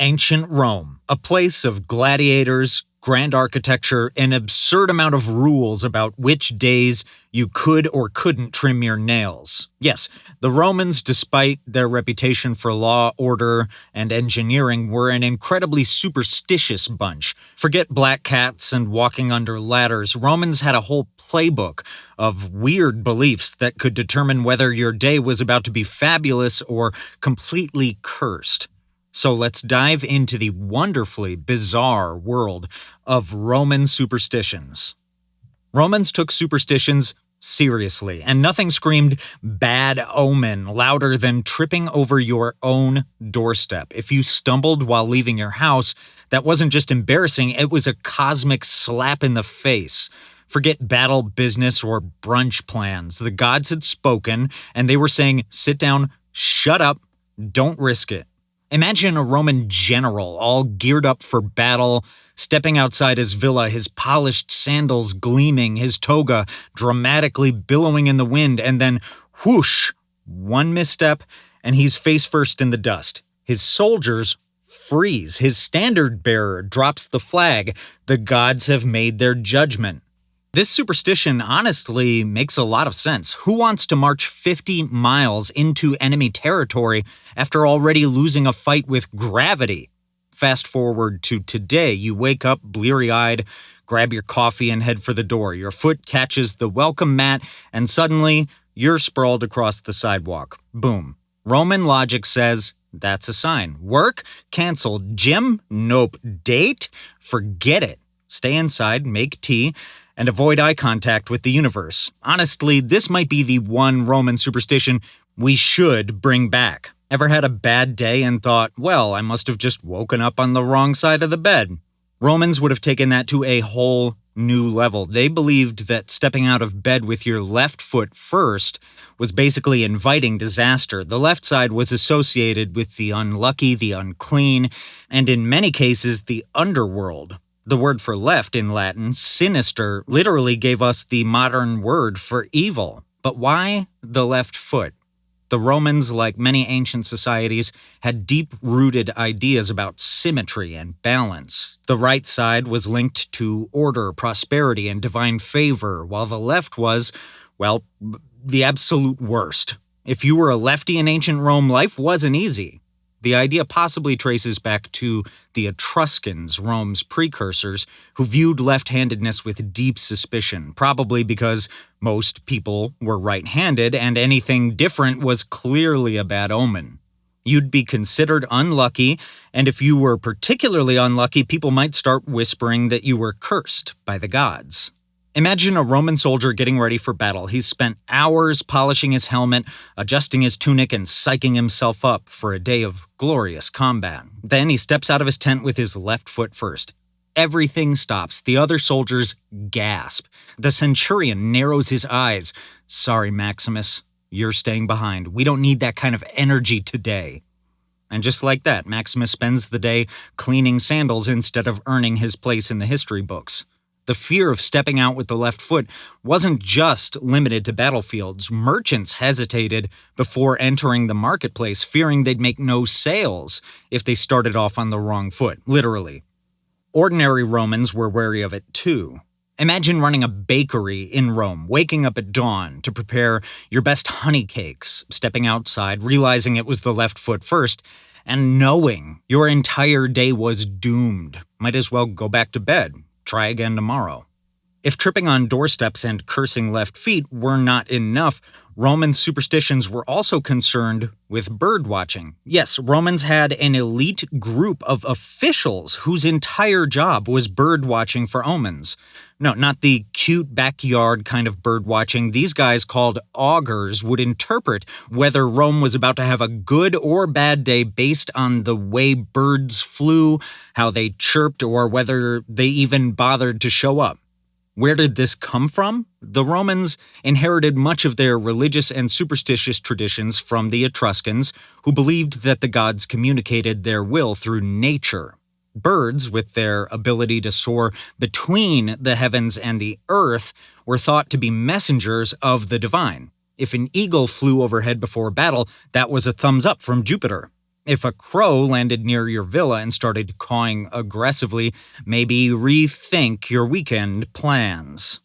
Ancient Rome, a place of gladiators, grand architecture, an absurd amount of rules about which days you could or couldn't trim your nails. Yes, the Romans, despite their reputation for law, order, and engineering, were an incredibly superstitious bunch. Forget black cats and walking under ladders. Romans had a whole playbook of weird beliefs that could determine whether your day was about to be fabulous or completely cursed. So let's dive into the wonderfully bizarre world of Roman superstitions. Romans took superstitions seriously, and nothing screamed bad omen louder than tripping over your own doorstep. If you stumbled while leaving your house, that wasn't just embarrassing, it was a cosmic slap in the face. Forget battle, business, or brunch plans. The gods had spoken, and they were saying, sit down, shut up, don't risk it. Imagine a Roman general all geared up for battle, stepping outside his villa, his polished sandals gleaming, his toga dramatically billowing in the wind, and then whoosh, one misstep, and he's face first in the dust. His soldiers freeze. His standard bearer drops the flag. The gods have made their judgment. This superstition honestly makes a lot of sense. Who wants to march 50 miles into enemy territory after already losing a fight with gravity? Fast forward to today, you wake up bleary-eyed, grab your coffee and head for the door. Your foot catches the welcome mat, and suddenly you're sprawled across the sidewalk. Boom. Roman logic says that's a sign. Work? Canceled. Gym? Nope. Date? Forget it. Stay inside, make tea, and avoid eye contact with the universe. Honestly, this might be the one Roman superstition we should bring back. Ever had a bad day and thought, well, I must have just woken up on the wrong side of the bed? Romans would have taken that to a whole new level. They believed that stepping out of bed with your left foot first was basically inviting disaster. The left side was associated with the unlucky, the unclean, and in many cases, the underworld. The word for left in Latin, sinister, literally gave us the modern word for evil. But why the left foot? The Romans, like many ancient societies, had deep-rooted ideas about symmetry and balance. The right side was linked to order, prosperity, and divine favor, while the left was, well, the absolute worst. If you were a lefty in ancient Rome, life wasn't easy. The idea possibly traces back to the Etruscans, Rome's precursors, who viewed left-handedness with deep suspicion, probably because most people were right-handed and anything different was clearly a bad omen. You'd be considered unlucky, and if you were particularly unlucky, people might start whispering that you were cursed by the gods. Imagine a Roman soldier getting ready for battle. He's spent hours polishing his helmet, adjusting his tunic, and psyching himself up for a day of glorious combat. Then he steps out of his tent with his left foot first. Everything stops. The other soldiers gasp. The centurion narrows his eyes. Sorry, Maximus, you're staying behind. We don't need that kind of energy today. And just like that, Maximus spends the day cleaning sandals instead of earning his place in the history books. The fear of stepping out with the left foot wasn't just limited to battlefields. Merchants hesitated before entering the marketplace, fearing they'd make no sales if they started off on the wrong foot, literally. Ordinary Romans were wary of it too. Imagine running a bakery in Rome, waking up at dawn to prepare your best honey cakes, stepping outside, realizing it was the left foot first, and knowing your entire day was doomed. Might as well go back to bed. Try again tomorrow. If tripping on doorsteps and cursing left feet were not enough, Roman superstitions were also concerned with bird watching. Yes, Romans had an elite group of officials whose entire job was bird watching for omens. No, not the cute backyard kind of bird watching. These guys, called augurs, would interpret whether Rome was about to have a good or bad day based on the way birds flew, how they chirped, or whether they even bothered to show up. Where did this come from? The Romans inherited much of their religious and superstitious traditions from the Etruscans, who believed that the gods communicated their will through nature. Birds, with their ability to soar between the heavens and the earth, were thought to be messengers of the divine. If an eagle flew overhead before battle, that was a thumbs up from Jupiter. If a crow landed near your villa and started cawing aggressively, maybe rethink your weekend plans.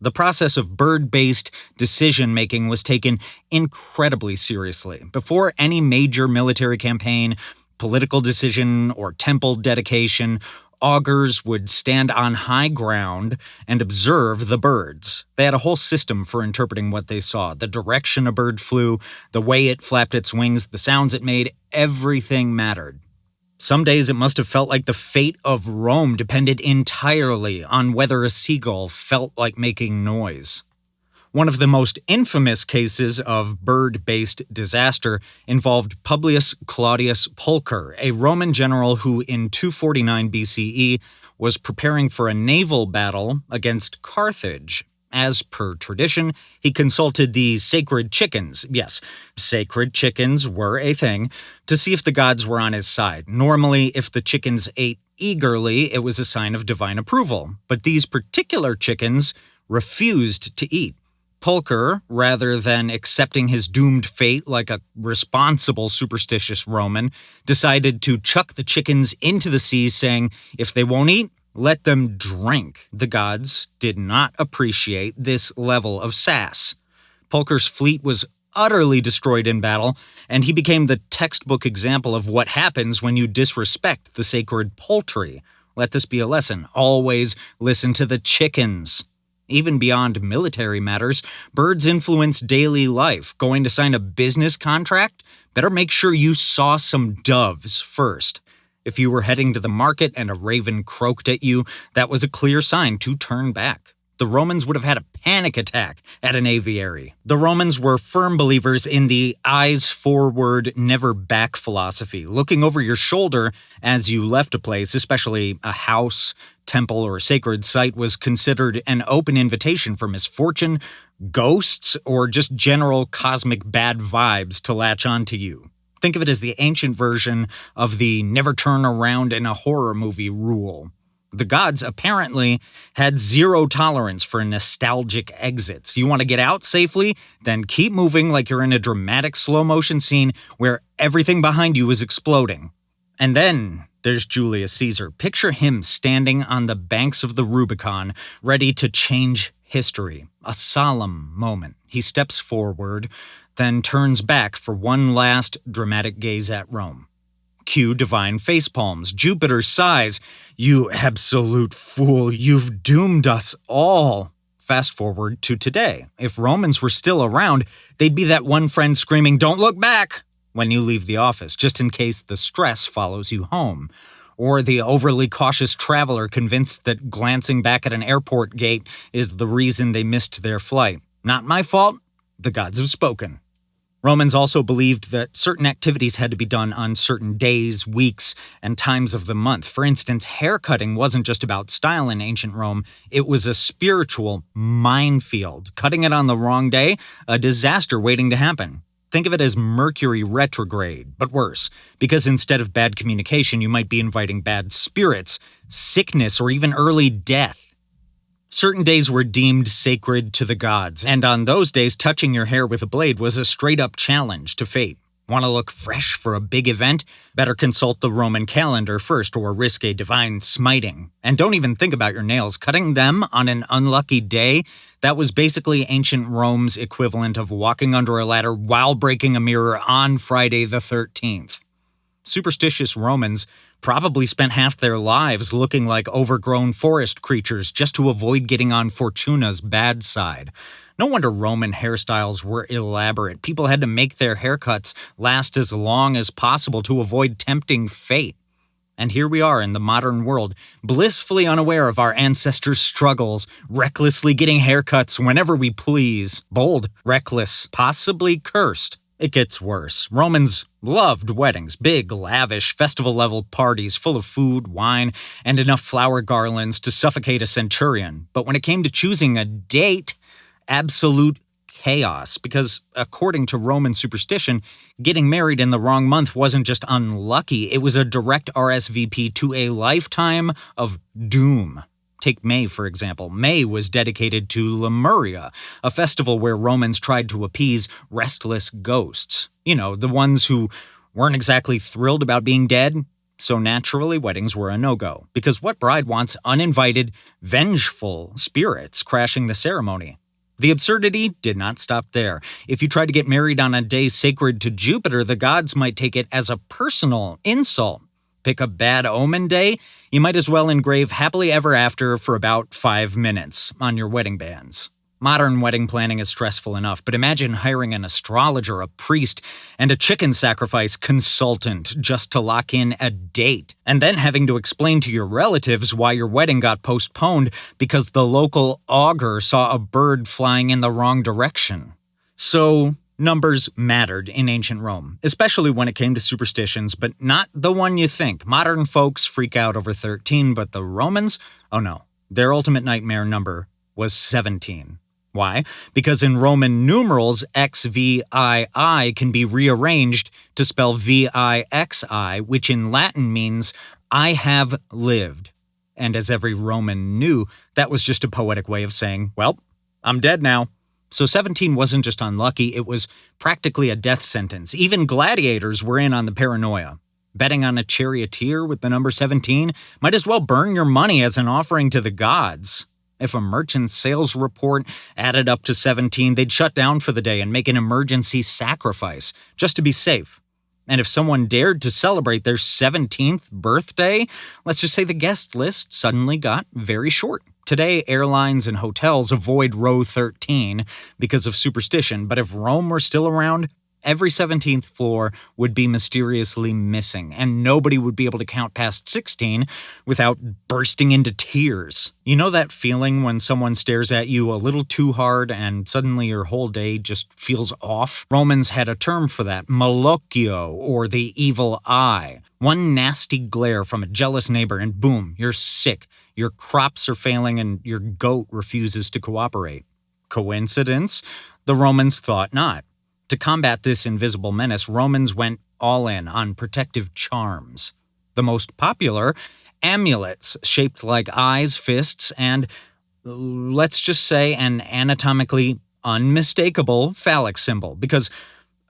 The process of bird-based decision-making was taken incredibly seriously. Before any major military campaign, political decision, or temple dedication, augurs would stand on high ground and observe the birds. They had a whole system for interpreting what they saw. The direction a bird flew, the way it flapped its wings, the sounds it made, everything mattered. Some days it must have felt like the fate of Rome depended entirely on whether a seagull felt like making noise. One of the most infamous cases of bird-based disaster involved Publius Claudius Pulcher, a Roman general who in 249 BCE was preparing for a naval battle against Carthage. As per tradition, he consulted the sacred chickens. Yes, sacred chickens were a thing, to see if the gods were on his side. Normally, if the chickens ate eagerly, it was a sign of divine approval. But these particular chickens refused to eat. Pulcher, rather than accepting his doomed fate like a responsible superstitious Roman, decided to chuck the chickens into the sea, saying, if they won't eat, let them drink. The gods did not appreciate this level of sass. Pulcher's fleet was utterly destroyed in battle, and he became the textbook example of what happens when you disrespect the sacred poultry. Let this be a lesson. Always listen to the chickens. Even beyond military matters, birds influence daily life. Going to sign a business contract? Better make sure you saw some doves first. If you were heading to the market and a raven croaked at you, that was a clear sign to turn back. The Romans would have had a panic attack at an aviary. The Romans were firm believers in the eyes forward, never back philosophy. Looking over your shoulder as you left a place, especially a house, temple, or sacred site, was considered an open invitation for misfortune, ghosts, or just general cosmic bad vibes to latch onto you. Think of it as the ancient version of the never turn around in a horror movie rule. The gods apparently had zero tolerance for nostalgic exits. You want to get out safely? Then keep moving like you're in a dramatic slow-motion scene where everything behind you is exploding. And then there's Julius Caesar. Picture him standing on the banks of the Rubicon, ready to change history. A solemn moment. He steps forward, then turns back for one last dramatic gaze at Rome. Cue divine facepalms. Jupiter sighs, "You absolute fool, you've doomed us all." Fast forward to today. If Romans were still around, they'd be that one friend screaming, "Don't look back," when you leave the office, just in case the stress follows you home. Or the overly cautious traveler convinced that glancing back at an airport gate is the reason they missed their flight. Not my fault. The gods have spoken. Romans also believed that certain activities had to be done on certain days, weeks, and times of the month. For instance, haircutting wasn't just about style in ancient Rome. It was a spiritual minefield. Cutting it on the wrong day, a disaster waiting to happen. Think of it as Mercury retrograde, but worse, because instead of bad communication, you might be inviting bad spirits, sickness, or even early death. Certain days were deemed sacred to the gods, and on those days, touching your hair with a blade was a straight-up challenge to fate. Want to look fresh for a big event? Better consult the Roman calendar first or risk a divine smiting. And don't even think about your nails. Cutting them on an unlucky day, that was basically ancient Rome's equivalent of walking under a ladder while breaking a mirror on Friday the 13th. Superstitious Romans probably spent half their lives looking like overgrown forest creatures just to avoid getting on Fortuna's bad side. No wonder Roman hairstyles were elaborate. People had to make their haircuts last as long as possible to avoid tempting fate. And here we are in the modern world, blissfully unaware of our ancestors' struggles, recklessly getting haircuts whenever we please. Bold, reckless, possibly cursed. It gets worse. Romans loved weddings, big, lavish, festival-level parties full of food, wine, and enough flower garlands to suffocate a centurion. But when it came to choosing a date, absolute chaos, because according to Roman superstition, getting married in the wrong month wasn't just unlucky, it was a direct RSVP to a lifetime of doom. Take May, for example. May was dedicated to Lemuria, a festival where Romans tried to appease restless ghosts. You know, the ones who weren't exactly thrilled about being dead, so naturally weddings were a no-go, because what bride wants uninvited, vengeful spirits crashing the ceremony? The absurdity did not stop there. If you tried to get married on a day sacred to Jupiter, the gods might take it as a personal insult. Pick a bad omen day, you might as well engrave happily ever after for about 5 minutes on your wedding bands. Modern wedding planning is stressful enough, but imagine hiring an astrologer, a priest, and a chicken sacrifice consultant just to lock in a date, and then having to explain to your relatives why your wedding got postponed because the local augur saw a bird flying in the wrong direction. So, numbers mattered in ancient Rome, especially when it came to superstitions, but not the one you think. Modern folks freak out over 13, but the Romans? Oh no, their ultimate nightmare number was 17. Why? Because in Roman numerals, XVII can be rearranged to spell VIXI, which in Latin means I have lived. And as every Roman knew, that was just a poetic way of saying, well, I'm dead now. So 17 wasn't just unlucky, it was practically a death sentence. Even gladiators were in on the paranoia. Betting on a charioteer with the number 17 might as well burn your money as an offering to the gods. If a merchant's sales report added up to 17, they'd shut down for the day and make an emergency sacrifice, just to be safe. And if someone dared to celebrate their 17th birthday, let's just say the guest list suddenly got very short. Today, airlines and hotels avoid row 13 because of superstition, but if Rome were still around, every 17th floor would be mysteriously missing, and nobody would be able to count past 16 without bursting into tears. You know that feeling when someone stares at you a little too hard and suddenly your whole day just feels off? Romans had a term for that, malocchio, or the evil eye. One nasty glare from a jealous neighbor and boom, you're sick. Your crops are failing and your goat refuses to cooperate. Coincidence? The Romans thought not. To combat this invisible menace, Romans went all in on protective charms. The most popular, amulets shaped like eyes, fists, and, let's just say, an anatomically unmistakable phallic symbol, because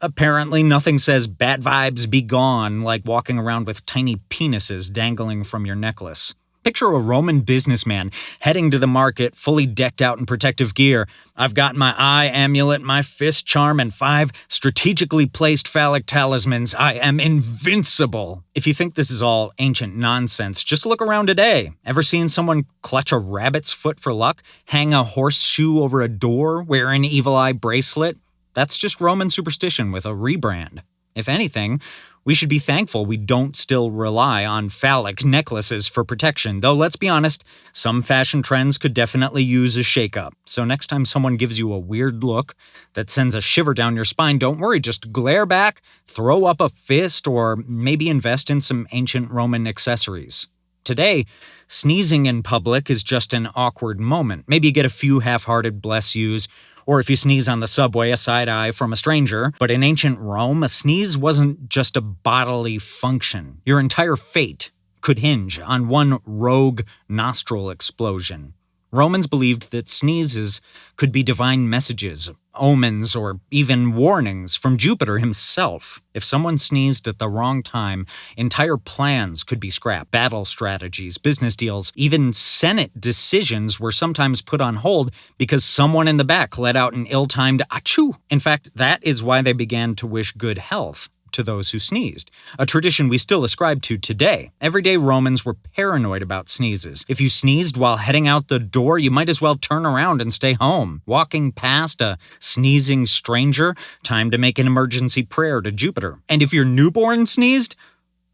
apparently nothing says bad vibes be gone like walking around with tiny penises dangling from your necklace. Picture a Roman businessman heading to the market fully decked out in protective gear. I've got my eye amulet, my fist charm, and 5 strategically placed phallic talismans. I am invincible. If you think this is all ancient nonsense, just look around today. Ever seen someone clutch a rabbit's foot for luck? Hang a horseshoe over a door? Wear an evil eye bracelet? That's just Roman superstition with a rebrand. If anything, we should be thankful we don't still rely on phallic necklaces for protection, though let's be honest, some fashion trends could definitely use a shakeup. So next time someone gives you a weird look that sends a shiver down your spine, don't worry, just glare back, throw up a fist, or maybe invest in some ancient Roman accessories. Today, sneezing in public is just an awkward moment. Maybe you get a few half-hearted bless yous, or if you sneeze on the subway, a side eye from a stranger. But in ancient Rome, a sneeze wasn't just a bodily function. Your entire fate could hinge on one rogue nostril explosion. Romans believed that sneezes could be divine messages, omens, or even warnings from Jupiter himself. If someone sneezed at the wrong time, entire plans could be scrapped. Battle strategies, business deals, even Senate decisions were sometimes put on hold because someone in the back let out an ill-timed achoo. In fact, that is why they began to wish good health to those who sneezed, a tradition we still ascribe to today. Everyday Romans were paranoid about sneezes. If you sneezed while heading out the door, you might as well turn around and stay home. Walking past a sneezing stranger, time to make an emergency prayer to Jupiter. And if your newborn sneezed,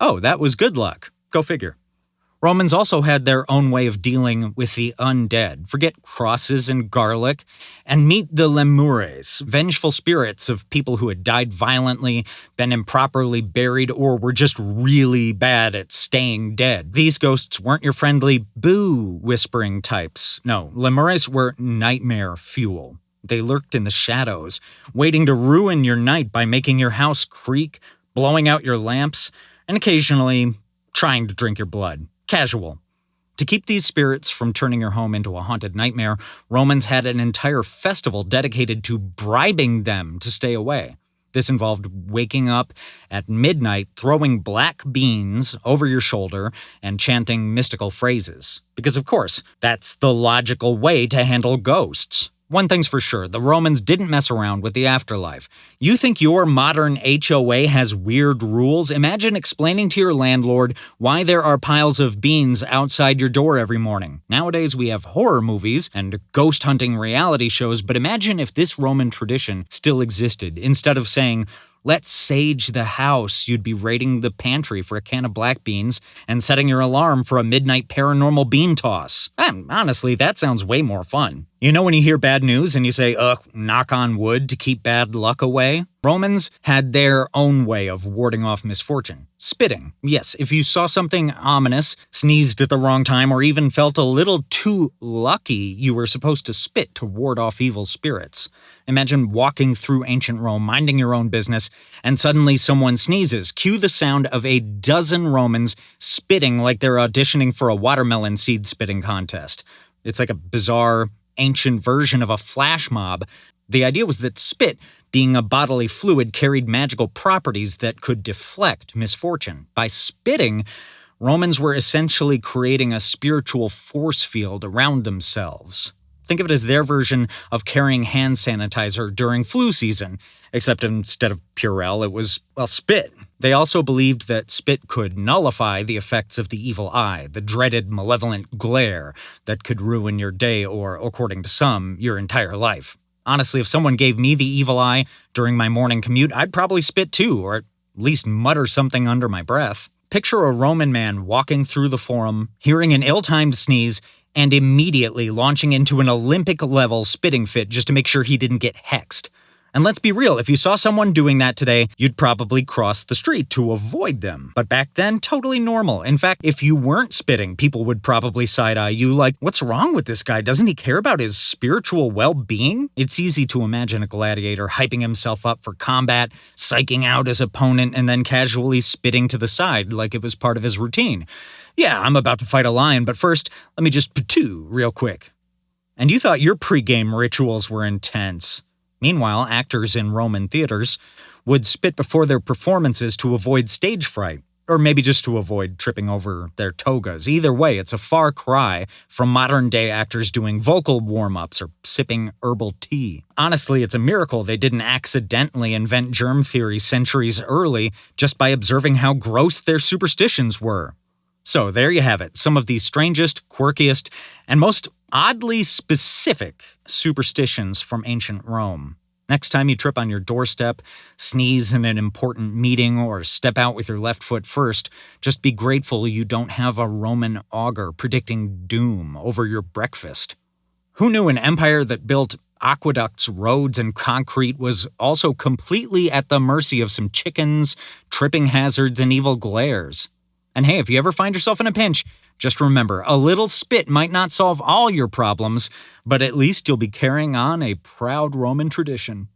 oh, that was good luck. Go figure. Romans also had their own way of dealing with the undead. Forget crosses and garlic, and meet the lemures, vengeful spirits of people who had died violently, been improperly buried, or were just really bad at staying dead. These ghosts weren't your friendly boo-whispering types. No, lemures were nightmare fuel. They lurked in the shadows, waiting to ruin your night by making your house creak, blowing out your lamps, and occasionally trying to drink your blood. Casual. To keep these spirits from turning your home into a haunted nightmare, Romans had an entire festival dedicated to bribing them to stay away. This involved waking up at midnight, throwing black beans over your shoulder, and chanting mystical phrases. Because, of course, that's the logical way to handle ghosts. One thing's for sure, the Romans didn't mess around with the afterlife. You think your modern HOA has weird rules? Imagine explaining to your landlord why there are piles of beans outside your door every morning. Nowadays we have horror movies and ghost hunting reality shows, but imagine if this Roman tradition still existed. Instead of saying, "Let's sage the house," you'd be raiding the pantry for a can of black beans and setting your alarm for a midnight paranormal bean toss. Honestly, that sounds way more fun. You know when you hear bad news and you say, ugh, knock on wood to keep bad luck away? Romans had their own way of warding off misfortune. Spitting. Yes, if you saw something ominous, sneezed at the wrong time, or even felt a little too lucky, you were supposed to spit to ward off evil spirits. Imagine walking through ancient Rome, minding your own business, and suddenly someone sneezes. Cue the sound of a dozen Romans spitting like they're auditioning for a watermelon seed spitting contest. It's like a bizarre, ancient version of a flash mob. The idea was that spit, being a bodily fluid, carried magical properties that could deflect misfortune. By spitting, Romans were essentially creating a spiritual force field around themselves. Think of it as their version of carrying hand sanitizer during flu season, except instead of Purell, it was, well, spit. They also believed that spit could nullify the effects of the evil eye, the dreaded malevolent glare that could ruin your day or, according to some, your entire life. Honestly, if someone gave me the evil eye during my morning commute, I'd probably spit too, or at least mutter something under my breath. Picture a Roman man walking through the forum, hearing an ill-timed sneeze, and immediately launching into an Olympic-level spitting fit just to make sure he didn't get hexed. And let's be real, if you saw someone doing that today, you'd probably cross the street to avoid them. But back then, totally normal. In fact, if you weren't spitting, people would probably side-eye you like, what's wrong with this guy? Doesn't he care about his spiritual well-being? It's easy to imagine a gladiator hyping himself up for combat, psyching out his opponent, and then casually spitting to the side like it was part of his routine. Yeah, I'm about to fight a lion, but first, let me just patoo real quick. And you thought your pregame rituals were intense. Meanwhile, actors in Roman theaters would spit before their performances to avoid stage fright, or maybe just to avoid tripping over their togas. Either way, it's a far cry from modern-day actors doing vocal warm-ups or sipping herbal tea. Honestly, it's a miracle they didn't accidentally invent germ theory centuries early just by observing how gross their superstitions were. So there you have it, some of the strangest, quirkiest, and most oddly specific superstitions from ancient Rome. Next time you trip on your doorstep, sneeze in an important meeting, or step out with your left foot first, just be grateful you don't have a Roman augur predicting doom over your breakfast. Who knew an empire that built aqueducts, roads, and concrete was also completely at the mercy of some chickens, tripping hazards, and evil glares? And hey, if you ever find yourself in a pinch, just remember, a little spit might not solve all your problems, but at least you'll be carrying on a proud Roman tradition.